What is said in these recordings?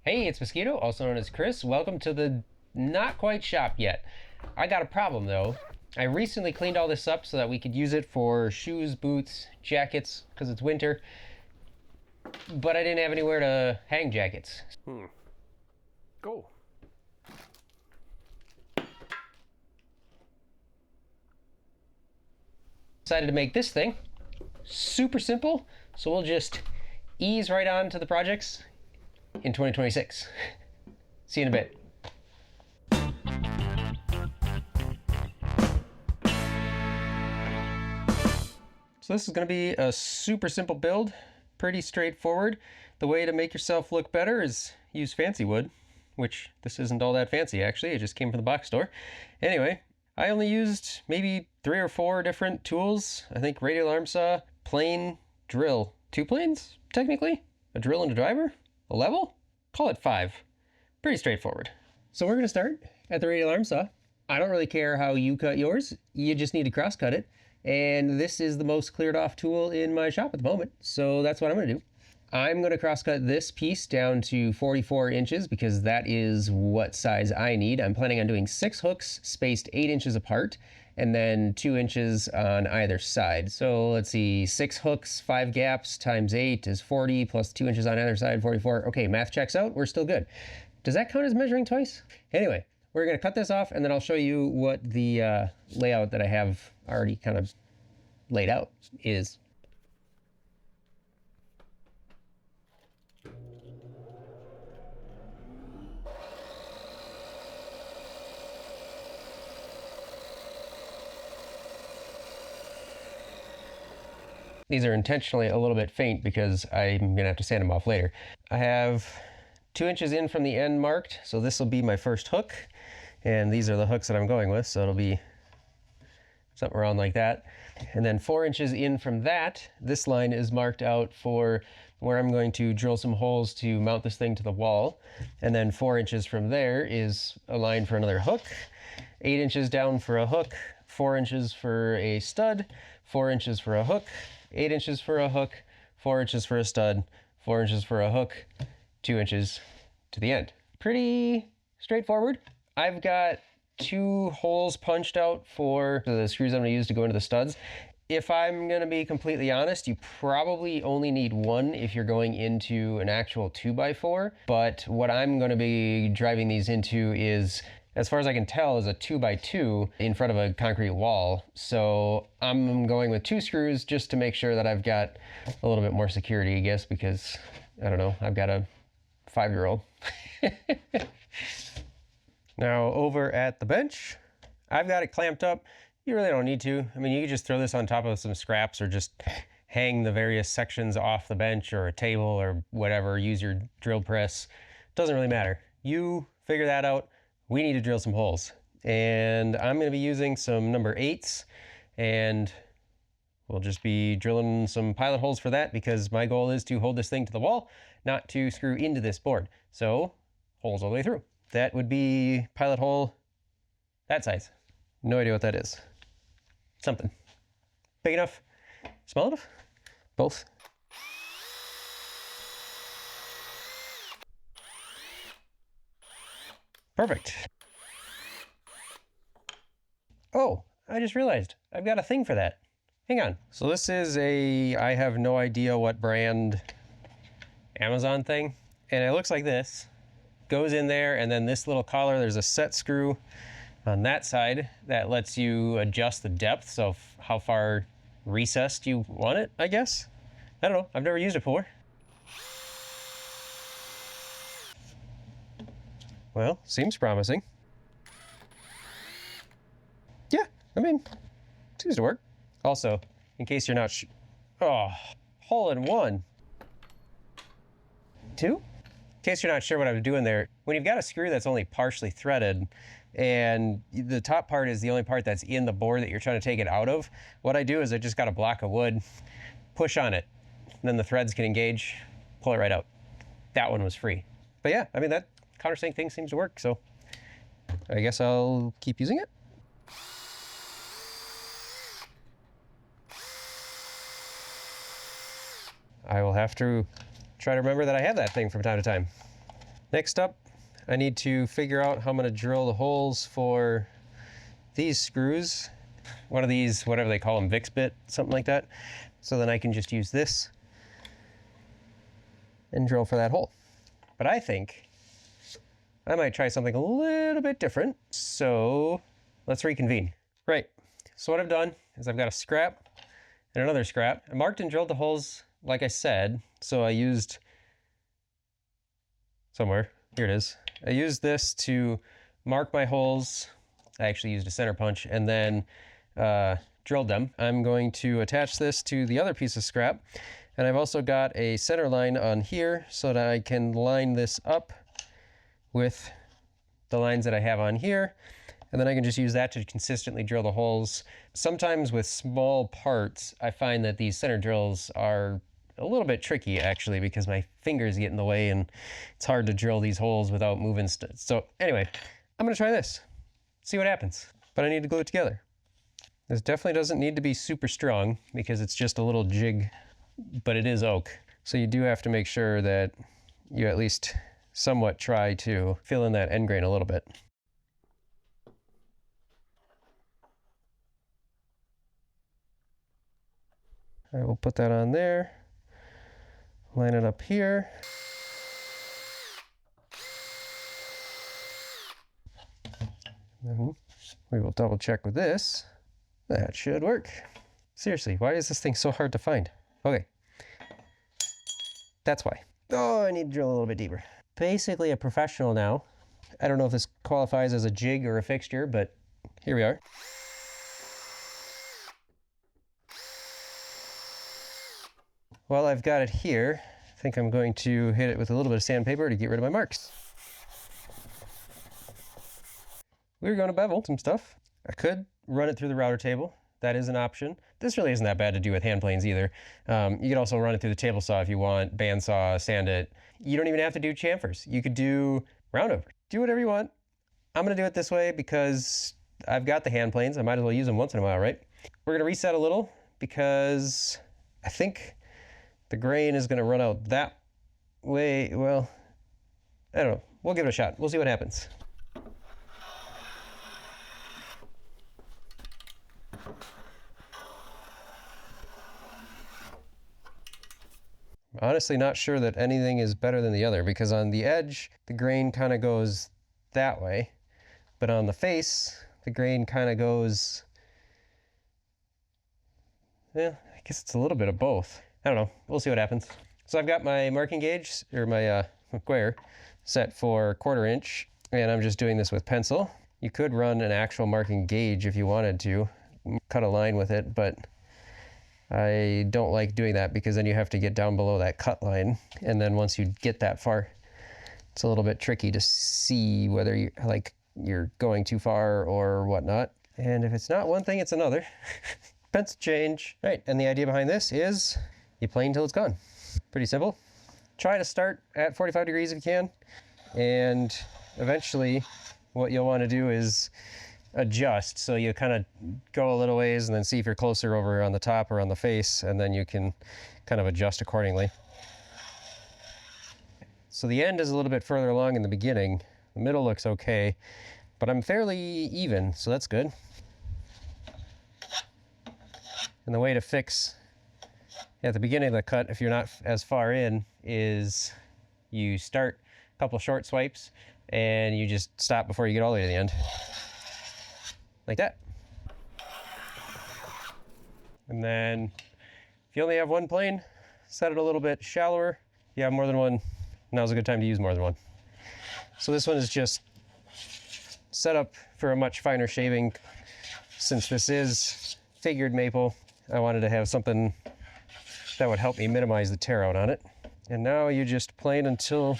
Hey, it's Mosquito, also known as Chris. Welcome to the not quite shop yet. I got a problem though. I recently cleaned all this up so that we could use it for shoes, boots, jackets, because it's winter, but I didn't have anywhere to hang jackets. Go. Decided to make this thing super simple, so we'll just ease right on to the projects in 2026. See you in a bit. So this is going to be a super simple build, pretty straightforward. The way to make yourself look better is use fancy wood, which this isn't all that fancy actually, it just came from the box store. Anyway, I only used maybe 3 or 4 different tools. I think radial arm saw, plane, drill. 2 planes, technically? A drill and a driver? A level? Call it 5. Pretty straightforward. So we're going to start at the radial arm saw. I don't really care how you cut yours, you just need to cross cut it. And this is the most cleared off tool in my shop at the moment, so that's what I'm going to do. I'm going to cross cut this piece down to 44 inches because that is what size I need. I'm planning on doing 6 hooks spaced 8 inches apart and then 2 inches on either side. So let's see, 6 hooks, 5 gaps times 8 is 40 plus 2 inches on either side, 44. Okay, math checks out, we're still good. Does that count as measuring twice? Anyway, we're going to cut this off and then I'll show you what the layout that I have already kind of laid out is. These are intentionally a little bit faint because I'm gonna have to sand them off later. I have 2 inches in from the end marked, so this will be my first hook. And these are the hooks that I'm going with, so it'll be something around like that. And then 4 inches in from that, this line is marked out for where I'm going to drill some holes to mount this thing to the wall. And then 4 inches from there is a line for another hook. 8 inches down for a hook, 4 inches for a stud, 4 inches for a hook, 8 inches for a hook, 4 inches for a stud, 4 inches for a hook, 2 inches to the end. Pretty straightforward. I've got 2 holes punched out for the screws I'm going to use to go into the studs. If I'm going to be completely honest, you probably only need 1 if you're going into an actual 2x4. But what I'm going to be driving these into is, as far as I can tell, is a 2x2 in front of a concrete wall. So I'm going with 2 screws just to make sure that I've got a little bit more security, I guess, because, I don't know, I've got a 5-year-old. Now over at the bench, I've got it clamped up. You really don't need to. I mean, you can just throw this on top of some scraps or just hang the various sections off the bench or a table or whatever. Use your drill press. Doesn't really matter. You figure that out. We need to drill some holes. And I'm going to be using some number 8s, and we'll just be drilling some pilot holes for that because my goal is to hold this thing to the wall, not to screw into this board. So holes all the way through. That would be pilot hole that size. No idea what that is. Something. Big enough? Small enough? Both. Perfect. Oh, I just realized I've got a thing for that. Hang on. So this is a, I have no idea what brand Amazon thing. And it looks like this. Goes in there, and then this little collar, there's a set screw on that side that lets you adjust the depth, so how far recessed you want it, I guess. I don't know, I've never used it before. Well, seems promising. Yeah, I mean, seems to work. Also, in case you're not oh, hole in one. 2? In case you're not sure what I'm doing there, when you've got a screw that's only partially threaded and the top part is the only part that's in the board that you're trying to take it out of, what I do is I just got a block of wood, push on it, and then the threads can engage, pull it right out. That one was free. But yeah, I mean, that countersink thing seems to work, so I guess I'll keep using it. I will have to try to remember that I have that thing from time to time. Next up, I need to figure out how I'm going to drill the holes for these screws. One of these, whatever they call them, Vicks bit, something like that. So then I can just use this and drill for that hole. But I think I might try something a little bit different. So let's reconvene. Right, so what I've done is I've got a scrap and another scrap. I marked and drilled the holes like I said. So I used somewhere, here it is. I used this to mark my holes. I actually used a center punch and then drilled them. I'm going to attach this to the other piece of scrap. And I've also got a center line on here so that I can line this up with the lines that I have on here. And then I can just use that to consistently drill the holes. Sometimes with small parts, I find that these center drills are a little bit tricky actually because my fingers get in the way and it's hard to drill these holes without moving stuff. So anyway, I'm gonna try this, see what happens. But I need to glue it together. This definitely doesn't need to be super strong because it's just a little jig, but it is oak. So you do have to make sure that you at least somewhat try to fill in that end grain a little bit. All right, we'll put that on there. Line it up here. Then we will double check with this. That should work. Seriously, why is this thing so hard to find? Okay. That's why. Oh, I need to drill a little bit deeper. Basically a professional now. I don't know if this qualifies as a jig or a fixture, but here we are. While I've got it here, I think I'm going to hit it with a little bit of sandpaper to get rid of my marks. We're going to bevel some stuff. I could run it through the router table. That is an option. This really isn't that bad to do with hand planes either. You could also run it through the table saw if you want, bandsaw, sand it. You don't even have to do chamfers. You could do roundover. Do whatever you want. I'm gonna do it this way because I've got the hand planes. I might as well use them once in a while, right? We're gonna reset a little because I think the grain is gonna run out that way. Well, I don't know. We'll give it a shot. We'll see what happens. Honestly, not sure that anything is better than the other because on the edge, the grain kind of goes that way, but on the face, the grain kind of goes, yeah, I guess it's a little bit of both. I don't know. We'll see what happens. So I've got my marking gauge, or my square, set for 1/4 inch, and I'm just doing this with pencil. You could run an actual marking gauge if you wanted to, cut a line with it, but I don't like doing that because then you have to get down below that cut line. And then once you get that far, it's a little bit tricky to see whether you're going too far or whatnot. And if it's not one thing, it's another. Pencil change. Right, and the idea behind this is you plane till it's gone. Pretty simple. Try to start at 45 degrees if you can. And eventually what you'll want to do is adjust. So you kind of go a little ways and then see if you're closer over on the top or on the face, and then you can kind of adjust accordingly. So the end is a little bit further along in the beginning. The middle looks okay, but I'm fairly even, so that's good. And the way to fix at the beginning of the cut, if you're not as far in, is you start a couple short swipes and you just stop before you get all the way to the end. Like that. And then if you only have one plane, set it a little bit shallower. If you have more than one, now's a good time to use more than one. So this one is just set up for a much finer shaving. Since this is figured maple, I wanted to have something that would help me minimize the tear out on it. And now you just plane until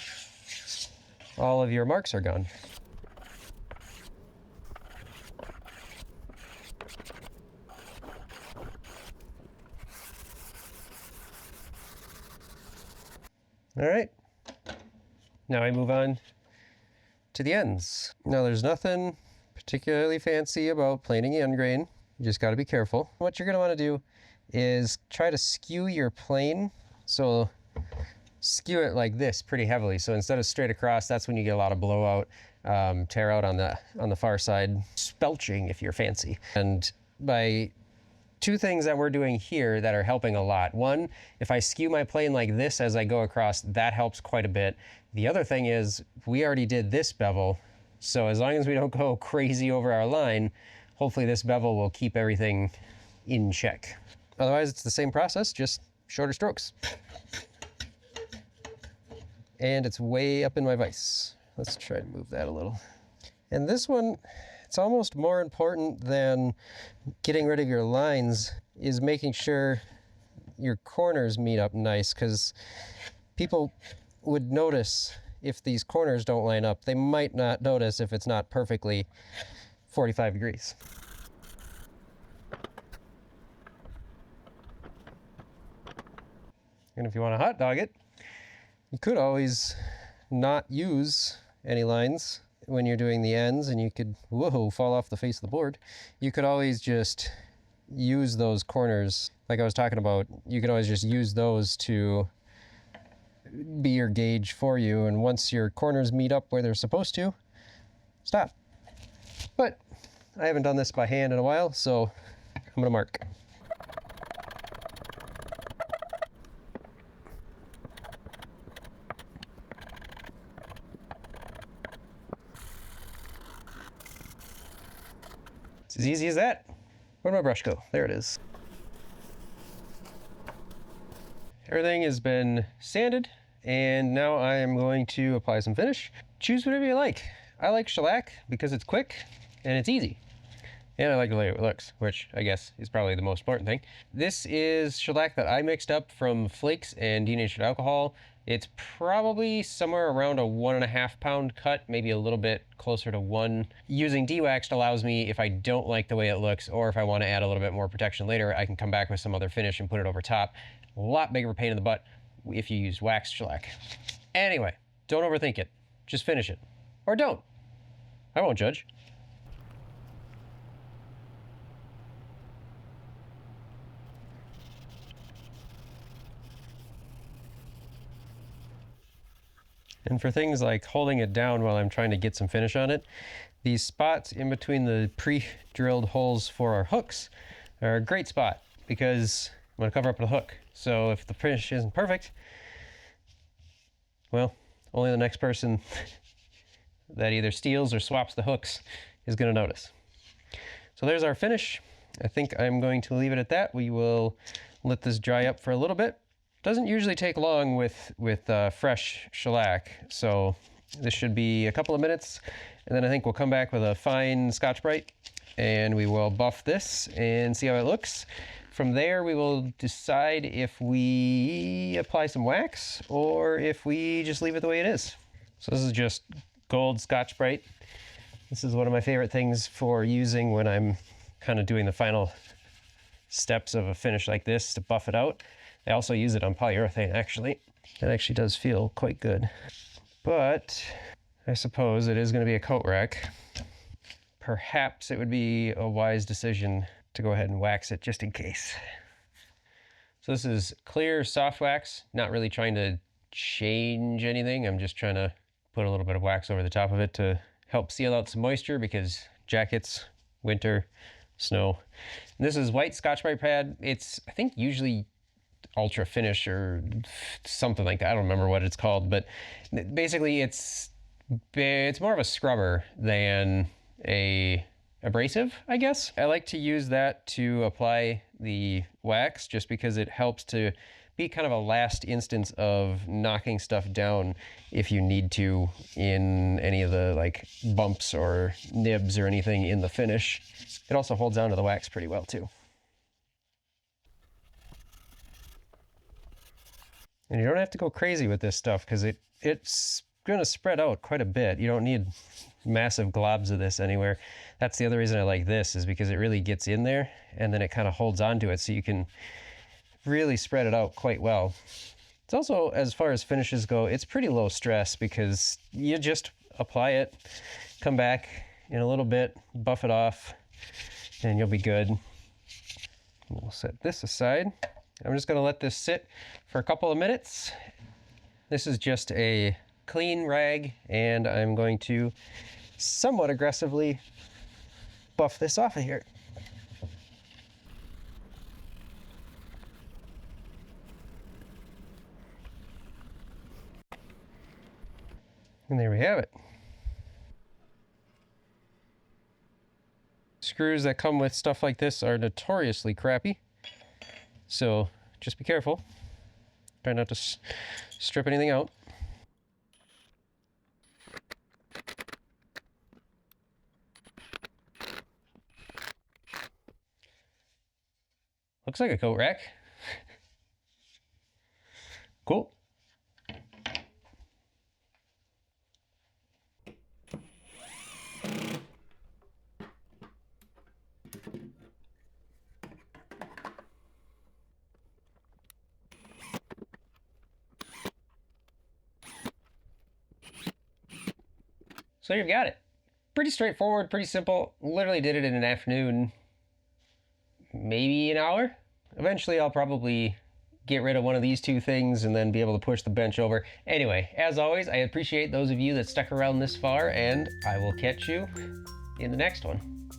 all of your marks are gone. All right, now I move on to the ends. Now there's nothing particularly fancy about planing end grain. You just got to be careful. What you're going to want to do is try to skew your plane so skew it like this pretty heavily. So instead of straight across, that's when you get a lot of blowout, tear out on the far side, spelching if you're fancy. And by two things that we're doing here that are helping a lot. One, if I skew my plane like this as I go across, that helps quite a bit. The other thing is we already did this bevel. So as long as we don't go crazy over our line, hopefully this bevel will keep everything in check. Otherwise, it's the same process, just shorter strokes. And it's way up in my vise. Let's try to move that a little. And this one, it's almost more important than getting rid of your lines, is making sure your corners meet up nice, because people would notice if these corners don't line up. They might not notice if it's not perfectly 45 degrees. And if you want to hot dog it, you could always not use any lines when you're doing the ends, and you could, whoa, fall off the face of the board. You could always just use those corners, like I was talking about. You could always just use those to be your gauge for you, and once your corners meet up where they're supposed to, stop. But I haven't done this by hand in a while, so I'm gonna mark. It's as easy as that. Where'd my brush go? There it is. Everything has been sanded, and now I am going to apply some finish. Choose whatever you like. I like shellac because it's quick and it's easy. And I like the way it looks, which I guess is probably the most important thing. This is shellac that I mixed up from flakes and denatured alcohol. It's probably somewhere around a 1.5 pound cut, maybe a little bit closer to 1. Using dewaxed allows me, if I don't like the way it looks, or if I want to add a little bit more protection later, I can come back with some other finish and put it over top. A lot bigger pain in the butt if you use waxed shellac. Anyway, don't overthink it. Just finish it. Or don't. I won't judge. And for things like holding it down while I'm trying to get some finish on it, these spots in between the pre-drilled holes for our hooks are a great spot, because I'm going to cover up the hook. So if the finish isn't perfect, well, only the next person that either steals or swaps the hooks is going to notice. So there's our finish. I think I'm going to leave it at that. We will let this dry up for a little bit. Doesn't usually take long with fresh shellac, so this should be a couple of minutes, and then I think we'll come back with a fine Scotch-Brite and we will buff this and see how it looks. From there we will decide if we apply some wax or if we just leave it the way it is. So this is just gold Scotch-Brite. This is one of my favorite things for using when I'm kind of doing the final steps of a finish like this to buff it out. I also use it on polyurethane, actually. It actually does feel quite good. But I suppose it is going to be a coat rack. Perhaps it would be a wise decision to go ahead and wax it just in case. So this is clear soft wax, not really trying to change anything. I'm just trying to put a little bit of wax over the top of it to help seal out some moisture, because jackets, winter, snow. And this is white Scotch-Brite pad. It's, I think, usually ultra finish or something like that. I don't remember what it's called, but basically it's more of a scrubber than a abrasive, I guess. I like to use that to apply the wax just because it helps to be kind of a last instance of knocking stuff down if you need to in any of the like bumps or nibs or anything in the finish. It also holds on to the wax pretty well too. And you don't have to go crazy with this stuff because it's going to spread out quite a bit. You don't need massive globs of this anywhere. That's the other reason I like this, is because it really gets in there and then it kind of holds on to it, so you can really spread it out quite well. It's also, as far as finishes go, it's pretty low stress because you just apply it, come back in a little bit, buff it off, and you'll be good. We'll set this aside. I'm just going to let this sit for a couple of minutes, This is just a clean rag, and I'm going to somewhat aggressively buff this off of here. And there we have it. Screws that come with stuff like this are notoriously crappy, so just be careful. Try not to strip anything out. Looks like a coat rack. Cool. So you've got it. Pretty straightforward, pretty simple. Literally did it in an afternoon, maybe an hour. Eventually I'll probably get rid of one of these two things and then be able to push the bench over. Anyway, as always, I appreciate those of you that stuck around this far, and I will catch you in the next one.